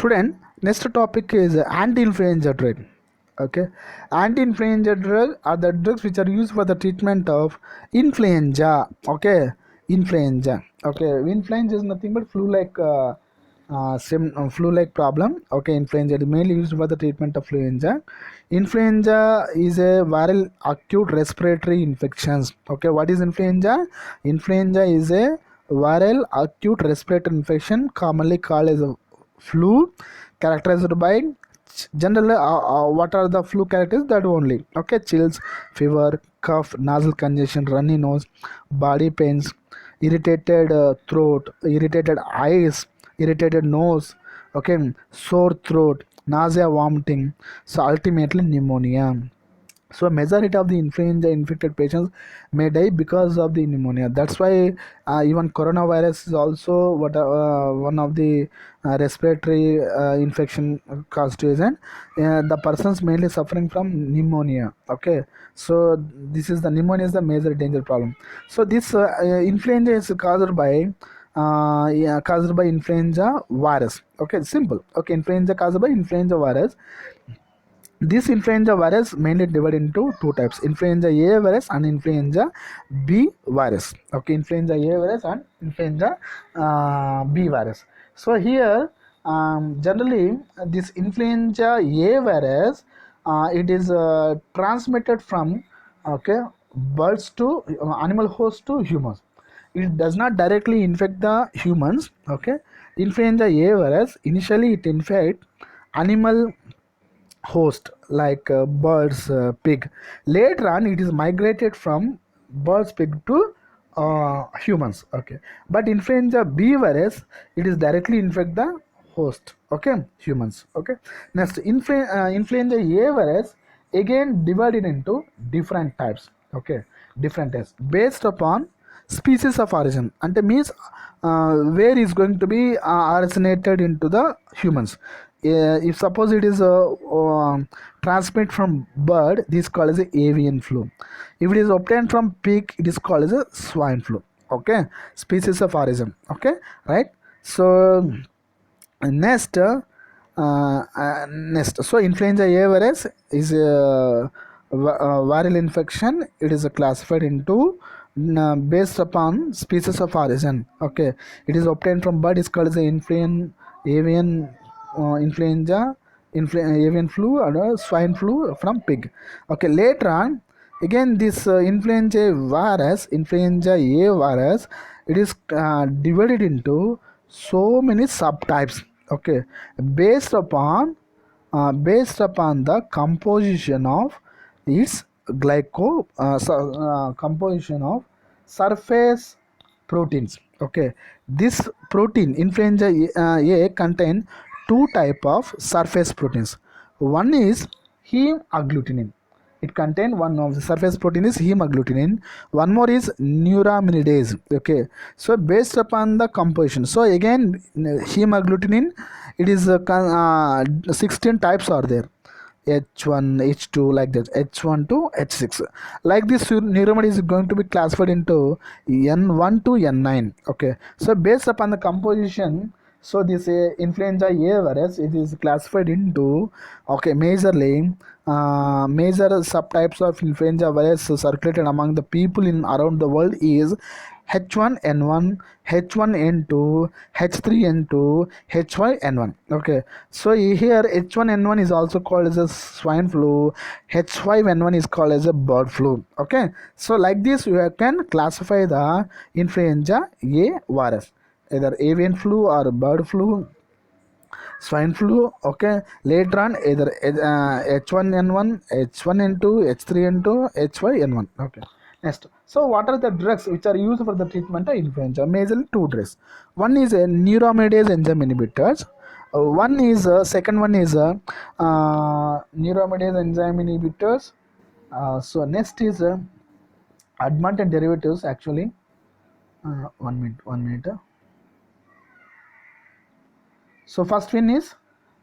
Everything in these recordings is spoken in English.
Student, next topic is anti-influenza drug. Okay, anti-influenza drug are the drugs which are used for the treatment of influenza. Okay, influenza. Okay, influenza is nothing but flu-like flu-like problem. Okay, influenza is mainly used for the treatment of influenza. Influenza is a viral acute respiratory infections. Okay, what is influenza? Influenza is a viral acute respiratory infection commonly called as a flu, characterized by generally what are the flu characters? That only. Okay, chills, fever, cough, nasal congestion, runny nose, body pains, irritated throat, irritated eyes, irritated nose, okay, sore throat, nausea, vomiting, so ultimately pneumonia. So majority of the influenza infected patients may die because of the pneumonia. That's why even coronavirus is also one of the respiratory infection caused reason. The persons mainly suffering from pneumonia. Okay, so this is the pneumonia is the major danger problem. So this influenza is caused by influenza virus. Okay, simple. Okay, influenza caused by influenza virus. This influenza virus mainly divided into two types: influenza A virus and influenza B virus. Okay, influenza A virus and influenza B virus. So here, generally, this influenza A virus, it is transmitted from, okay, birds to animal host to humans. It does not directly infect the humans. Okay, influenza A virus initially it infect animal host like birds, pig. Later on it is migrated from birds, pig to humans. Okay, but influenza B virus it is directly infect the host. Okay, humans. Okay, next influenza A virus again divided into different types. Okay, different types based upon species of origin, and means where is going to be originated into the humans. If suppose it is transmit from bird, this is called as a avian flu. If it is obtained from pig, it is called as a swine flu. Okay, species of origin. Okay, right. So next, so influenza A virus is a viral infection. It is classified into based upon species of origin. Okay, it is obtained from bird is called as a avian influenza, avian flu, or swine flu from pig. Okay, later on, again this influenza A virus, it is divided into so many subtypes. Okay, based upon the composition of its composition of surface proteins. Okay, this protein influenza A contain two type of surface proteins. One is heme agglutinin. It contains one of the surface protein is heme agglutinin. One more is neuraminidase. Okay, so based upon the composition, so again heme agglutinin, it is 16 types are there: H1, H2, like that, H1 to H6. Like this, neuromed is going to be classified into N1 to N9. Okay, so based upon the composition, so this influenza A virus it is classified into, okay, major subtypes of influenza virus circulated among the people in around the world is H1N1, H1N2, H3N2, H5N1. Okay, so here H1N1 is also called as a swine flu, H5N1 is called as a bird flu. Okay, so like this you can classify the influenza A virus, either avian flu or bird flu, swine flu. Okay, later on either H1N1, H1N2, H3N2, H5N1. Okay, next, so what are the drugs which are used for the treatment of influenza? Majorly two drugs. One is a neuraminidase enzyme inhibitors. One is second one is neuraminidase enzyme inhibitors. So next is adjunctant derivatives actually. 1 minute. So first one is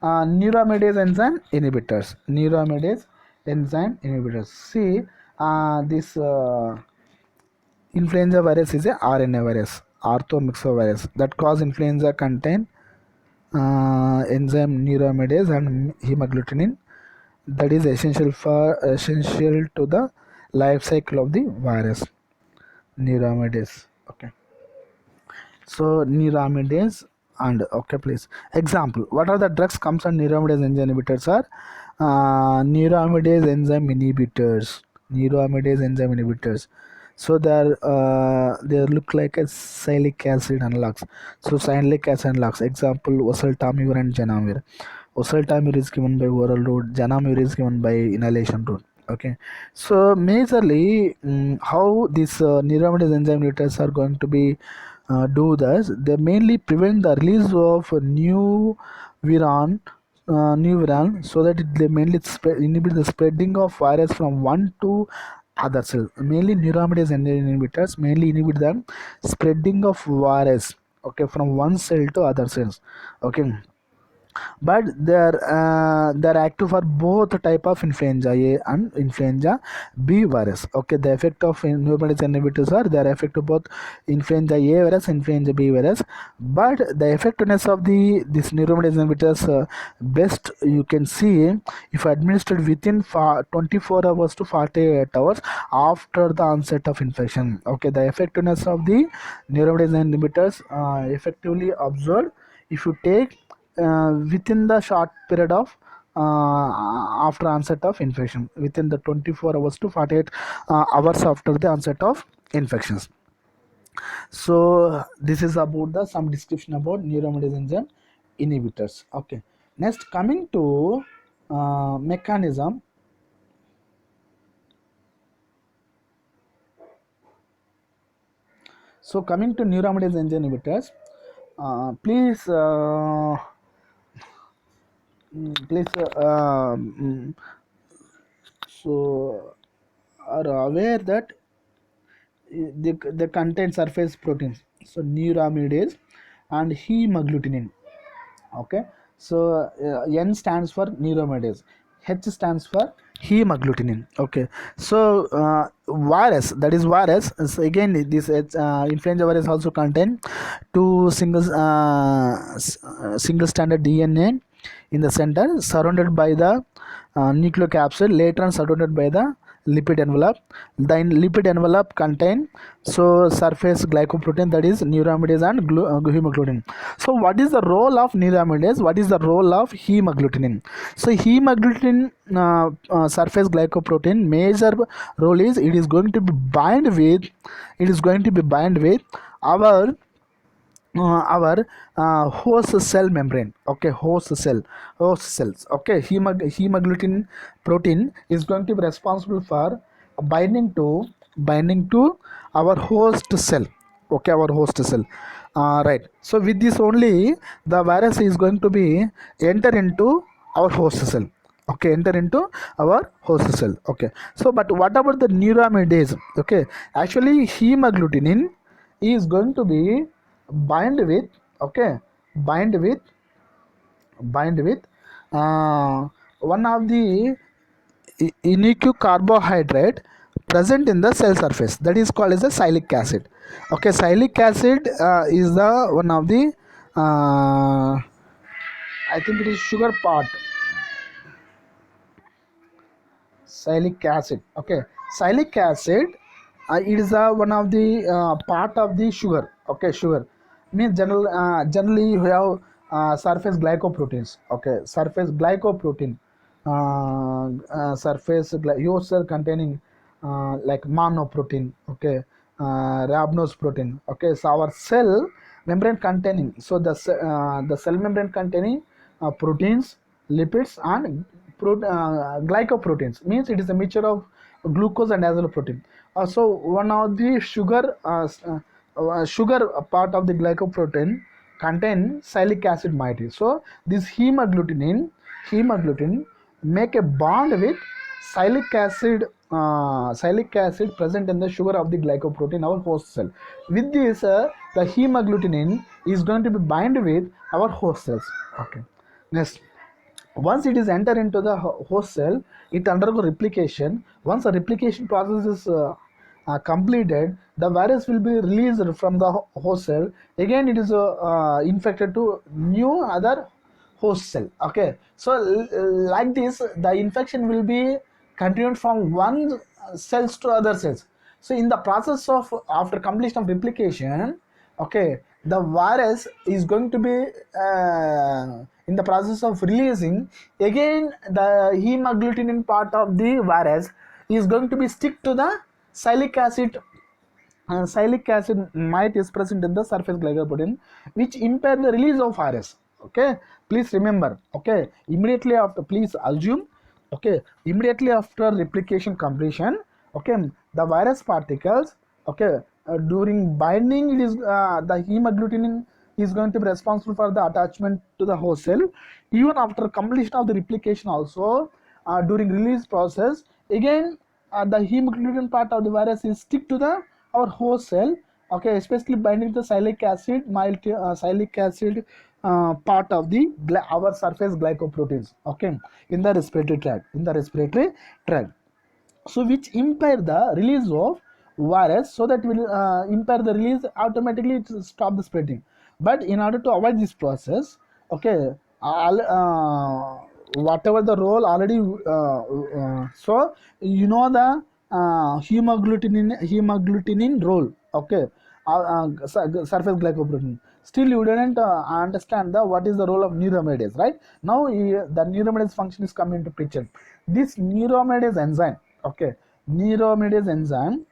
neuraminidase enzyme inhibitors. Neuraminidase enzyme inhibitors. See, this influenza virus is a RNA virus, orthomyxovirus, that cause influenza contain enzyme neuraminidase and hemagglutinin that is essential to the life cycle of the virus neuraminidase. Okay, so neuraminidase and okay, please example, what are the drugs comes on neuraminidase enzyme inhibitors are neuraminidase enzyme inhibitors, neuraminidase enzyme inhibitors. So they look like a salicylic acid analogs. So salicylic acid analogs, example oseltamivir and janamivir. Oseltamivir is given by oral route, janamivir is given by inhalation route. Okay, so majorly how these neuraminidase enzyme inhibitors are going to be do this, they mainly prevent the release of new viral, so that they mainly inhibit the spreading of virus from one to other cell. Mainly neuraminidase enzyme inhibitors mainly inhibit the spreading of virus, okay, from one cell to other cells. Okay, but they're active for both type of influenza A and influenza B virus. Okay, the effect of neuraminidase inhibitors are they are effective both influenza A virus, influenza B virus, but the effectiveness of this neuraminidase inhibitors best you can see if administered within 24 hours to 48 hours after the onset of infection. Okay, the effectiveness of the neuraminidase inhibitors effectively observed if you take within the short period of after onset of infection, within the 24 hours to 48 hours after the onset of infections. So this is about the some description about neuraminidase enzyme inhibitors. Okay, next coming to mechanism. So coming to neuraminidase enzyme inhibitors, please so are aware that they contain surface proteins, so neuraminidase and hemagglutinin. Okay, so N stands for neuraminidase, H stands for hemagglutinin. Okay, so virus, that is virus is again this influenza virus also contain two single standard DNA in the center, surrounded by the nucleocapsid, later on surrounded by the lipid envelope. The lipid envelope contain so surface glycoprotein, that is neuraminidase and hemagglutinin. So what is the role of neuraminidase, what is the role of hemagglutinin? So hemagglutinin surface glycoprotein major role is it is going to be bind with our host cell membrane. Okay, host cells. Okay, hemagglutinin protein is going to be responsible for binding to our host cell. Okay, our host cell. Right, so with this only the virus is going to be enter into our host cell. Okay, enter into our host cell. Okay, so but what about the neuraminidase? Okay, actually hemagglutinin is going to be bind with, okay, bind with one of the unique carbohydrate present in the cell surface, that is called as the salicylic acid. Okay, salicylic acid is the one of the I think it is sugar part, salicylic acid. Okay, salicylic acid it is one of the part of the sugar. Okay, sugar means generally we have surface glycoproteins. Okay, surface glycoprotein, yourself containing like monoprotein. Okay, ribose protein. Okay, so our cell membrane containing, so the cell membrane containing proteins, lipids and glycoproteins, means it is a mixture of glucose and as well protein. So one of the sugar part of the glycoprotein contain salicylic acid moiety. So this hemagglutinin make a bond with salicylic acid present in the sugar of the glycoprotein, our host cell. With this the hemagglutinin is going to be bind with our host cells. Okay, next, once it is enter into the host cell, it undergo replication. Once the replication process is completed, the virus will be released from the host cell. Again, it is infected to new other host cell. Okay, so like this, the infection will be continued from one cells to other cells. So in the process of after completion of replication, okay, the virus is going to be in the process of releasing. Again, the hemagglutinin part of the virus is going to be stick to the salic acid. Salic acid might is present in the surface glycoprotein, which impair the release of virus. Okay, please remember. Okay, immediately after, please assume. Okay, immediately after replication completion, okay, the virus particles, okay, during binding, it is the hemagglutinin is going to be responsible for the attachment to the host cell. Even after completion of the replication also, during release process, again the hemagglutinin part of the virus is stick to the our host cell. Okay, especially binding the salic acid, mild salic acid part of the our surface glycoproteins. Okay, in the respiratory tract, so which impair the release of virus, so that will impair the release, automatically it will stop the spreading. But in order to avoid this process, okay, whatever the role already, so you know the hemagglutinin role. Okay, surface glycoprotein, still you didn't understand the what is the role of neuraminidase, right? Now the neuraminidase function is coming into picture. This neuraminidase enzyme, okay, neuraminidase enzyme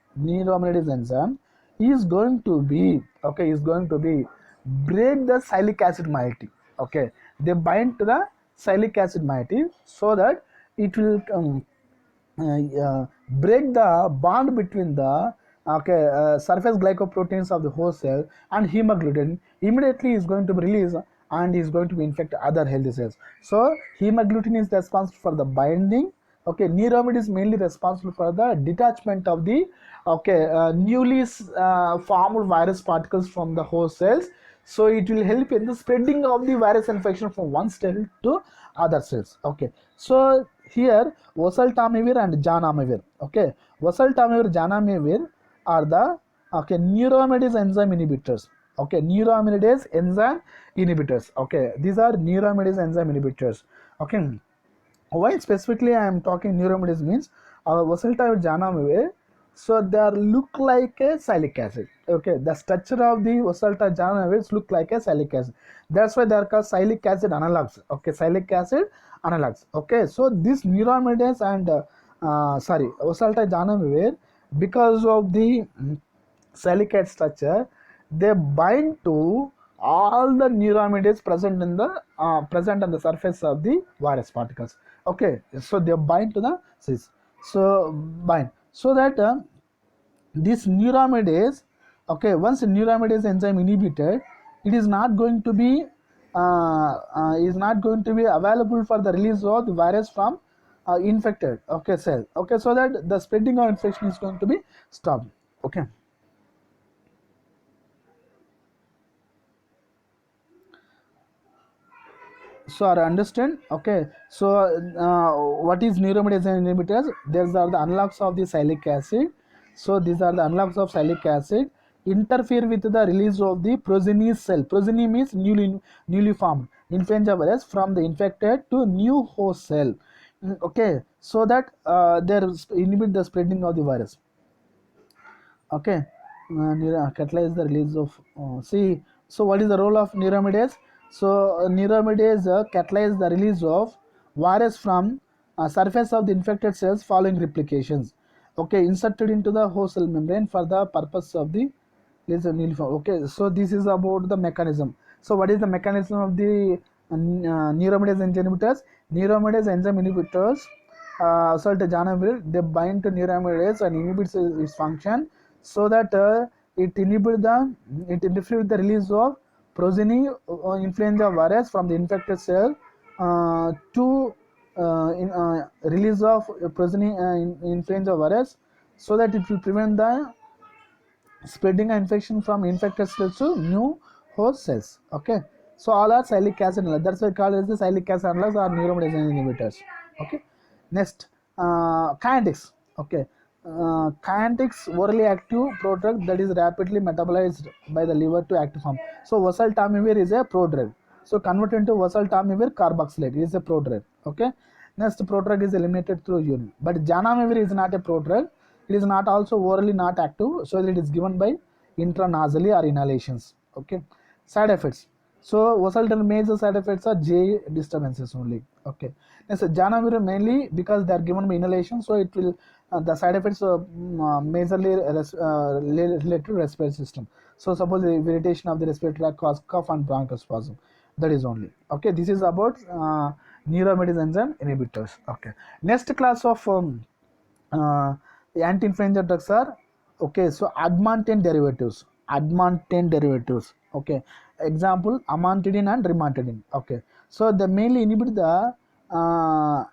is going to be, okay, is going to be break the salic acid moiety. Okay, they bind to the salic acid moiety, so that it will break the bond between the, okay, surface glycoproteins of the host cell and hemagglutinin. Immediately is going to be released and is going to be infect other healthy cells. So hemagglutinin is responsible for the binding. Okay, neuraminidase is mainly responsible for the detachment of the, okay, newly formed virus particles from the host cells. So it will help in the spreading of the virus infection from one cell to other cells. Okay, so here oseltamivir and zanamivir, okay, oseltamivir, zanamivir are the, okay, neuraminidase enzyme inhibitors. Okay, neuraminidase enzyme inhibitors. Okay, these are neuraminidase enzyme inhibitors. Okay, why specifically I am talking neuraminidase means oseltamivir, zanamivir, so they are look like a salic acid. Okay, the structure of the oseltamivir, zanamivir look like a salic acid. That's why they are called salic acid analogs. Okay, salic acid analogs. Okay, so this neuraminidase and oseltamivir, zanamivir, because of the salic acid structure, they bind to all the neuraminidase present in the present on the surface of the virus particles. Okay, so they bind to the cis, so bind, so that this neuraminidase, okay, once neuraminidase enzyme inhibited, it is not going to be available for the release of the virus from infected, okay, cell. Okay, so that the spreading of infection is going to be stopped. Okay, so I understand. Okay, so what is neuraminidase inhibitors? These are the analogs of the salic acid. So these are the analogs of salic acid, interfere with the release of the progeny cell. Progeny means newly formed influenza virus from the infected to new host cell. Okay, so that they inhibit the spreading of the virus. Okay, catalyze the release of see, so what is the role of neuraminidase? So neuraminidase catalyze the release of virus from surface of the infected cells following replications. Okay, inserted into the host cell membrane for the purpose of the uniform. Okay, so this is about the mechanism. So what is the mechanism of the neuraminidase enzyme inhibitors? Neuraminidase enzyme inhibitors, salt janamivir, they bind to neuraminidase and inhibits its function, so that it interferes with the release of progeny influenza virus from the infected cell to release of progeny influenza virus, so that it will prevent the spreading infection from infected cells to new host cells. Okay, so all are salic acid analogs. That's why called as the salic acid analogs or neuraminidase inhibitors. Okay, next kinetics. Okay, Chymotryx orally active prodrug that is rapidly metabolized by the liver to active form. So oseltamivir is a prodrug. So converted into oseltamivir carboxylate is a prodrug. Okay. Next prodrug is eliminated through urine. But janamivir is not a prodrug. It is not also orally not active. So it is given by intranasally or inhalations. Okay. Side effects. So oseltamivir major side effects are GI disturbances only. Okay. Next janamivir mainly because they are given by inhalation. So it will the side effects majorly related to respiratory system. So suppose the irritation of the respiratory tract cause cough and bronchospasm. That is only. Okay, this is about neuromedicine enzyme inhibitors. Okay, next class of anti-inflammatory drugs are, okay, so admantine derivatives. Admantine derivatives. Okay, example amantadine and rimantadine. Okay, so they mainly inhibit the viral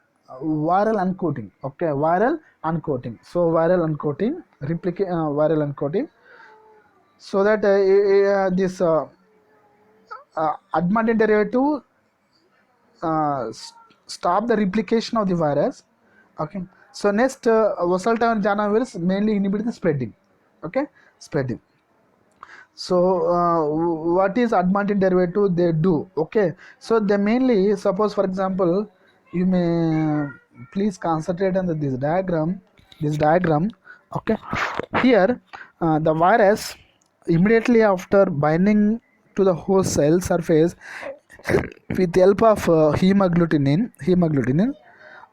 uncoating. Okay, viral uncoating. So viral uncoating, replicate viral uncoating, so that this admantine derivative uh, stop the replication of the virus. Okay, so next oseltamivir janamivir mainly inhibit the spreading. Okay, spreading. So what is admantine derivative they do? Okay, so they mainly, suppose for example, you may please concentrate on this diagram. Okay, here the virus immediately after binding to the host cell surface with the help of hemagglutinin.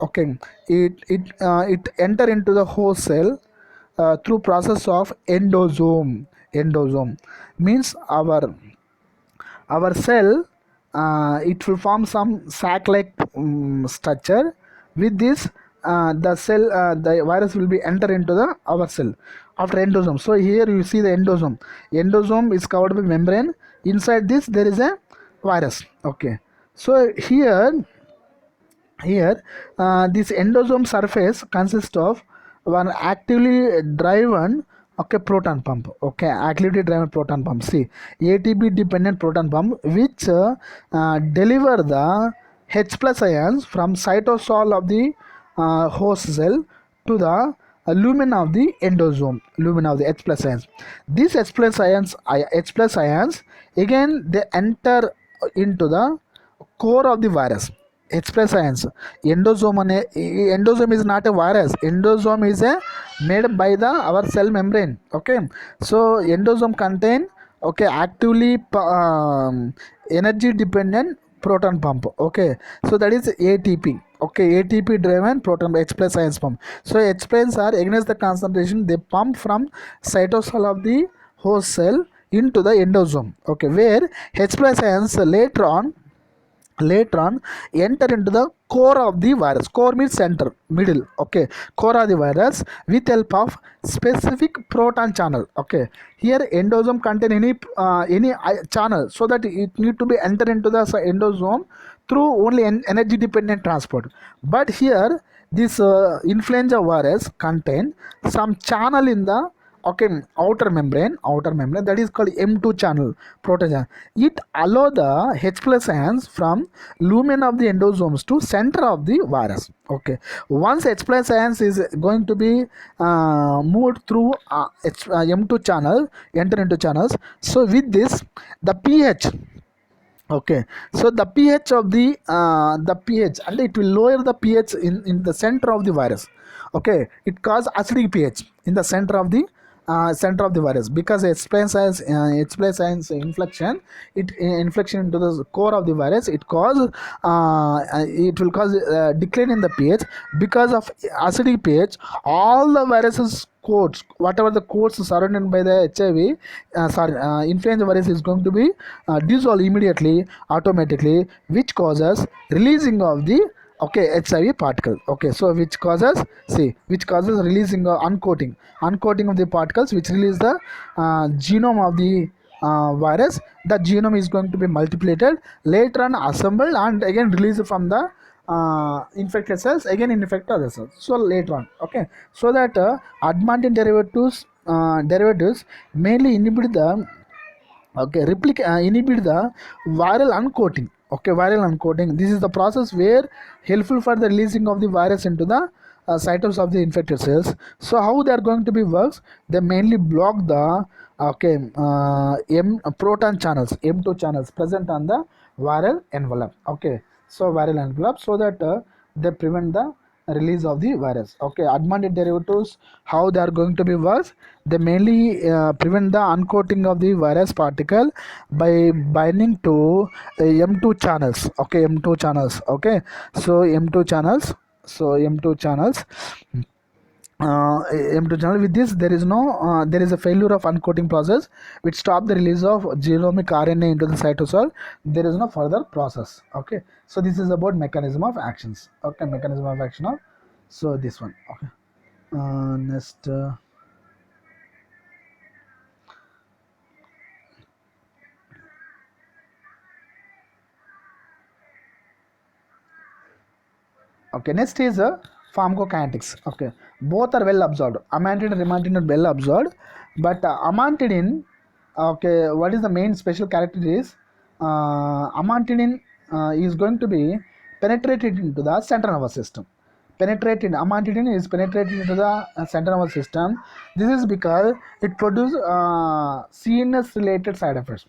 Okay, it enter into the host cell through process of endosome means our cell, it will form some sac like structure. With this the virus will be enter into the our cell after endosome. So here you see the endosome is covered by membrane. Inside this there is a virus. Okay, so here this endosome surface consists of one actively driven, okay, proton pump. Okay, actively driven proton pump. See, ATP dependent proton pump which deliver the H plus ions from cytosol of the host cell to the lumen of the endosome, lumen of the H plus ions. These H plus ions again they enter into the core of the virus. H plus ions. Endosome is not a virus. Endosome is a made by the our cell membrane. Okay, so endosome contain, okay, actively energy dependent proton pump. Okay, so that is ATP. Okay, ATP driven proton H plus ions pump. So H plus are against the concentration they pump from cytosol of the host cell into the endosome. Okay, where H plus ions later on enter into the core of the virus. Core means center, middle. Okay, core of the virus with help of specific proton channel. Okay, here endosome contain any channel, so that it need to be enter into the endosome through only energy dependent transport. But here this influenza virus contain some channel in the, okay, outer membrane that is called M2 channel proton channel. It allow the H plus ions from lumen of the endosomes to center of the virus. Okay, once H plus ions is going to be moved through M2 channel, enter into channels. So with this the pH, okay, so the pH of the pH, and it will lower the pH in the center of the virus. Okay, it cause acidic pH in the center of the virus, because it explains inflection. Inflection into the core of the virus, it will cause decline in the pH. Because of acidic pH, all the viruses codes, whatever the codes surrounded by the HIV, influenza virus is going to be dissolved immediately, automatically, which causes releasing of the, okay, HIV particle. Okay, so which causes releasing uncoating of the particles, which release the genome of the virus. The genome is going to be multiplied, later on assembled, and again released from the infected cells, again infect other cells. So later on, okay, so that admantine derivatives mainly inhibit the, okay, inhibit the viral uncoating. Okay, viral uncoating, this is the process where helpful for the releasing of the virus into the cytoplasm of the infected cells. So how they are going to be works? They mainly block the M proton channels, M2 channels present on the viral envelope. Okay, so viral envelope, so that they prevent the release of the virus. Okay, augmented derivatives, how they are going to be works? They mainly prevent the uncoating of the virus particle by binding to M2 channels. Okay, M2 channels. Okay, so M2 channels. So M2 channels. M2 channel. With this, there is no there is a failure of uncoating process which stop the release of genomic RNA into the cytosol. There is no further process. Okay, so this is about mechanism of actions. Okay, mechanism of action of, so this one. Okay, next. Okay, next is pharmacokinetics. Okay, both are well absorbed. Amantadine and rimantadine are well absorbed, but amantadine, okay, what is the main special character is amantadine is going to be penetrated into the central nervous system. Penetrated, amantadine is penetrated into the central nervous system. This is because it produces CNS related side effects.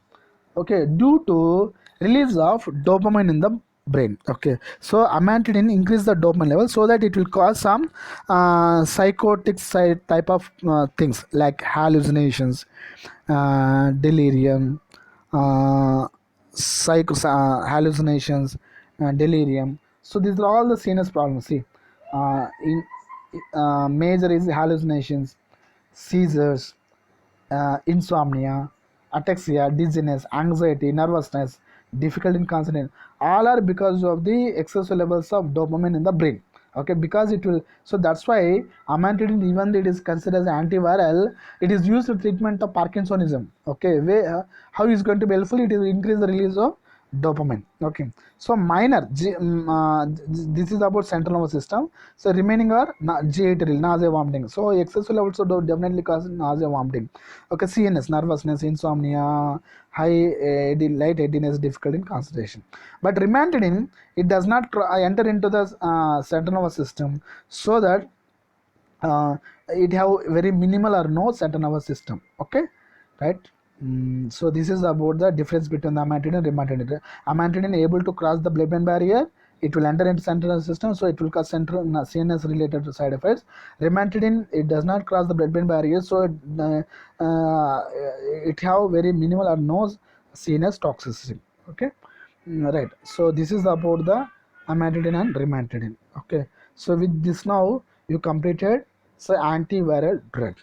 Okay, due to release of dopamine in the brain. Okay, so amantadine increase the dopamine level so that it will cause some psychotic side type of things like hallucinations, delirium, hallucinations, delirium. So these are all the CNS problems. See, in major is hallucinations, seizures, insomnia, ataxia, dizziness, anxiety, nervousness, difficulty in concentrating, all are because of the excessive levels of dopamine in the brain. Okay, because it will, so that's why amantadine, even though it is considered as antiviral, it is used for treatment of Parkinsonism. Okay, where how is going to be helpful? It will increase the release of dopamine. Okay, so minor this is about central nervous system. So remaining are GI-ATRL, nausea, vomiting. So excessive levels of definitely cause nausea, vomiting. Okay, CNS, nervousness, insomnia, high lightheadedness, difficulty in concentration. But rimantadine, it does not enter into the central nervous system, so that it have very minimal or no central nervous system. Okay, right. So this is about the difference between the amantadine and rimantadine. Amantadine able to cross the blood-brain barrier, it will enter into central nervous system, so it will cause central CNS related side effects. Rimantadine, it does not cross the blood-brain barrier, so it have very minimal or no CNS toxicity. Okay, right. So this is about the amantadine and rimantadine. Okay, so with this now you completed, so antiviral drug.